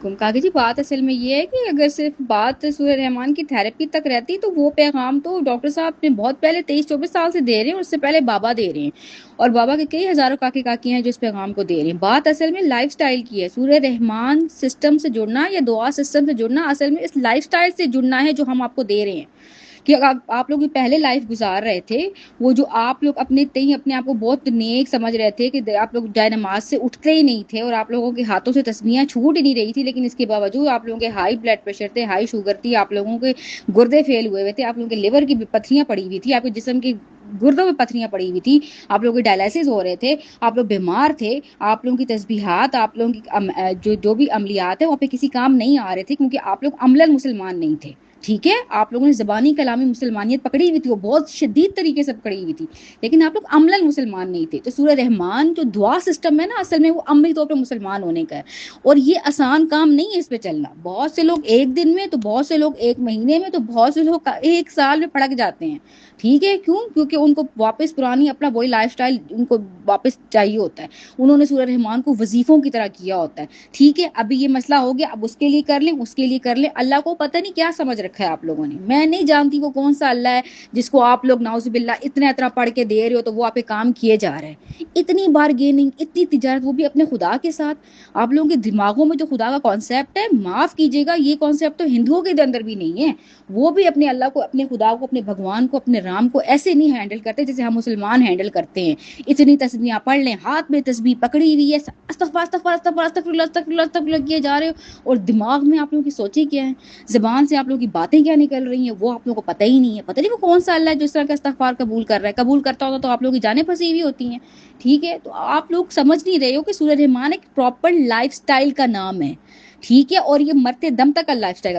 علیکم. کہا کہ جی بات اصل میں یہ ہے کہ اگر صرف بات سورہ رحمان کی تھراپی تک رہتی تو وہ پیغام تو ڈاکٹر صاحب نے بہت پہلے 23-24 سال سے دے رہے ہیں، اور اس سے پہلے بابا دے رہے ہیں، اور بابا کے کئی ہزاروں کاکی کاکی ہیں جو اس پیغام کو دے رہے ہیں. بات اصل میں لائف سٹائل کی ہے. سورہ رحمان سسٹم سے جڑنا یا دعا سسٹم سے جڑنا اصل میں اس لائف سٹائل سے جڑنا ہے جو ہم آپ کو دے رہے ہیں. کہ آپ لوگ پہلے لائف گزار رہے تھے، وہ جو آپ لوگ اپنے آپ کو بہت نیک سمجھ رہے تھے کہ آپ لوگ جائے نماز سے اٹھتے ہی نہیں تھے، اور آپ لوگوں کے ہاتھوں سے تسبیحاں چھوٹ ہی نہیں رہی تھی، لیکن اس کے باوجود آپ لوگوں کے ہائی بلڈ پریشر تھے، ہائی شوگر تھی، آپ لوگوں کے گردے فیل ہوئے تھے، آپ لوگوں کے لیور کی پتھریاں پڑی ہوئی تھی، آپ کے جسم کی گردوں میں پتھریاں پڑی ہوئی تھی، آپ لوگوں کے ڈائلائسس ہو رہے تھے، آپ لوگ بیمار تھے، آپ لوگوں کی تسبیحات، آپ لوگوں کی جو بھی عملیات ہیں وہاں پہ کسی کام نہیں آ رہے تھے، کیونکہ آپ لوگ عملاً مسلمان نہیں تھے. ٹھیک ہے، آپ لوگوں نے زبانی کلامی مسلمانیت پکڑی ہوئی تھی، وہ بہت شدید طریقے سے پکڑی ہوئی تھی، لیکن آپ لوگ عملاً مسلمان نہیں تھے. تو سورہ رحمان جو دعا سسٹم ہے نا، اصل میں وہ عملی طور پہ مسلمان ہونے کا ہے، اور یہ آسان کام نہیں ہے اس پہ چلنا. بہت سے لوگ ایک دن میں، تو بہت سے لوگ ایک مہینے میں، تو بہت سے لوگ ایک سال میں پھڑک جاتے ہیں. ٹھیک ہے، کیوں؟ کیونکہ ان کو واپس پرانی اپنا وہی لائف سٹائل ان کو واپس چاہیے ہوتا ہے. انہوں نے سورہ رحمان کو وظیفوں کی طرح کیا ہوتا ہے. ٹھیک ہے، ابھی یہ مسئلہ ہو گیا، اب اس کے لیے کر لیں، اس کے لیے کر لیں. اللہ کو پتہ نہیں کیا سمجھ رکھا ہے آپ لوگوں نے. میں نہیں جانتی وہ کون سا اللہ ہے جس کو آپ لوگ نعوذ باللہ اتنا پڑھ کے دے رہے ہو، تو وہ آپ پہ کام کیے جا رہے ہیں. اتنی بارگیننگ، اتنی تجارت، وہ بھی اپنے خدا کے ساتھ. آپ لوگوں کے دماغوں میں جو خدا کا کانسیپٹ ہے، معاف کیجیے گا، یہ کانسیپٹ تو ہندوؤں کے اندر بھی نہیں ہے. وہ بھی اپنے اللہ کو، اپنے خدا کو، اپنے بھگوان کو، اپنے رام کو ایسے نہیں ہینڈل کرتے جیسے ہم مسلمان ہینڈل کرتے ہیں. اتنی تسبیحاں پڑھ لیں، ہاتھ میں تسبیح پکڑی ہوئی ہے، استغفار استغفار استغفار استغفر اللہ استغفر اللہ استغفر اللہ کیے جا رہے ہو، اور دماغ میں آپ لوگوں کی سوچیں کیا ہے، زبان سے آپ لوگوں کی باتیں کیا نکل رہی ہیں، وہ آپ لوگوں کو پتہ ہی نہیں ہے. پتہ نہیں وہ کون سا اللہ ہے جو اس طرح کا استغفار قبول کر رہا ہے. قبول کرتا ہوگا تو آپ لوگوں کی جانیں پھنسی ہوئی ہوتی ہیں. ٹھیک ہے، تو آپ لوگ سمجھ نہیں رہے ہو کہ سورہ رحمان ایک پراپر لائف سٹائل کا نام ہے. ٹھیک ہے، اور یہ مرتے دم تک کا لائف سٹائل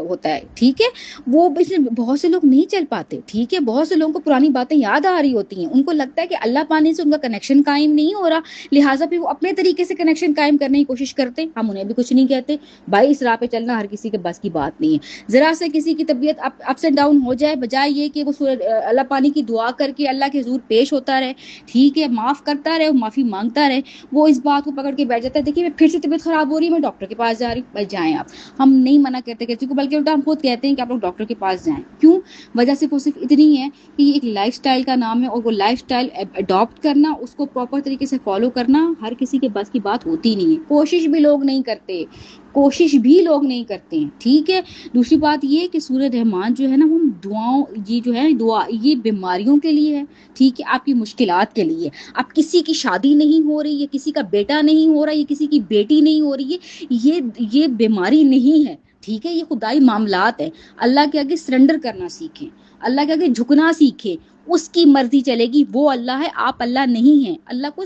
ہوتا ہے. ٹھیک ہے، وہ اس میں بہت سے لوگ نہیں چل پاتے. ٹھیک ہے، بہت سے لوگوں کو پرانی باتیں یاد آ رہی ہوتی ہیں، ان کو لگتا ہے کہ اللہ پانے سے ان کا کنیکشن قائم نہیں ہو رہا، لہٰذا پھر وہ اپنے طریقے سے کنیکشن قائم کرنے کی کوشش کرتے ہیں. ہم انہیں بھی کچھ نہیں کہتے بھائی، اس راہ پہ چلنا ہر کسی کے بس کی بات نہیں ہے. ذرا سے کسی کی طبیعت اپس اینڈ ڈاؤن ہو جائے، بجائے یہ کہ وہ اللہ پانی کی دعا کر کے اللہ کے حضور پیش ہوتا رہے، ٹھیک ہے، معاف کرتا رہے، معافی مانگتا رہے، وہ اس بات کو پکڑ کے بیٹھ جاتا ہے دیکھیے پھر سے طبیعت خراب ہو رہی ہے، میں ڈاکٹر کے پاس جا رہی ہوں. بھائی جائیں آپ، ہم نہیں منع کرتے کسی کو، بلکہ الٹا ہم خود کہتے ہیں کہ آپ لوگ ڈاکٹر کے پاس جائیں. کیوں؟ وجہ صرف اتنی ہے کہ یہ ایک لائف سٹائل کا نام ہے، اور وہ لائف سٹائل اڈاپٹ کرنا، اس کو پراپر طریقے سے فالو کرنا ہر کسی کے بس کی بات ہوتی نہیں ہے. کوشش بھی لوگ نہیں کرتے، کوشش بھی لوگ نہیں کرتے ہیں. ٹھیک ہے، دوسری بات یہ کہ سورہ رحمان جو ہے نا، وہ دعاؤں، یہ جو ہے دعا، یہ بیماریوں کے لیے ہے. ٹھیک ہے، آپ کی مشکلات کے لیے. اب کسی کی شادی نہیں ہو رہی ہے، کسی کا بیٹا نہیں ہو رہا ہے، کسی کی بیٹی نہیں ہو رہی ہے، یہ بیماری نہیں ہے. ٹھیک ہے، یہ خدائی معاملات ہے. اللہ کے آگے سرنڈر کرنا سیکھیں، اللہ کے آگے جھکنا سیکھیں. اس کی مرضی چلے گی، وہ اللہ ہے، آپ اللہ نہیں ہیں. اللہ کو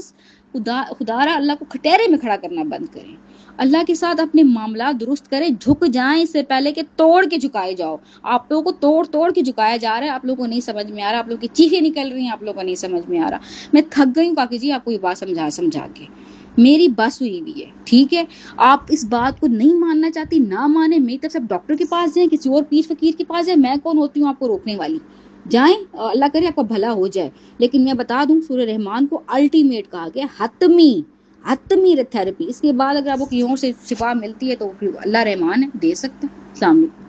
خدا اللہ کو کھٹیرے میں کھڑا کرنا بند کریں. اللہ کے ساتھ اپنے معاملات درست کریں. جھک جائیں اس سے پہلے کہ توڑ کے جھکائے جاؤ. آپ لوگوں کو توڑ کے جھکایا جا رہا ہے، آپ لوگوں کو نہیں سمجھ میں آ رہا، آپ لوگوں کی چیخیں نکل رہی ہیں، آپ لوگوں کو نہیں سمجھ میں آ رہا. میں تھک گئی ہوں کاکی جی آپ کو یہ بات سمجھا کے، میری بس ہوئی ہوئی ہے. ٹھیک ہے، آپ اس بات کو نہیں ماننا چاہتی، نہ مانیں. میری طرف سے ڈاکٹر کے پاس جائیں، کسی اور پیر فقیر کے پاس جائیں، میں کون ہوتی ہوں آپ کو روکنے والی؟ جائیں، اللہ کرے آپ کا بھلا ہو جائے. لیکن میں بتا دوں سورہ رحمان کو الٹیمیٹ کہا گیا، حتمی تھراپی. اس کے بعد اگر آپ کو کہیں اور سے شفا ملتی ہے تو اللہ رحمان ہے، دے سکتا ہے. السلام علیکم.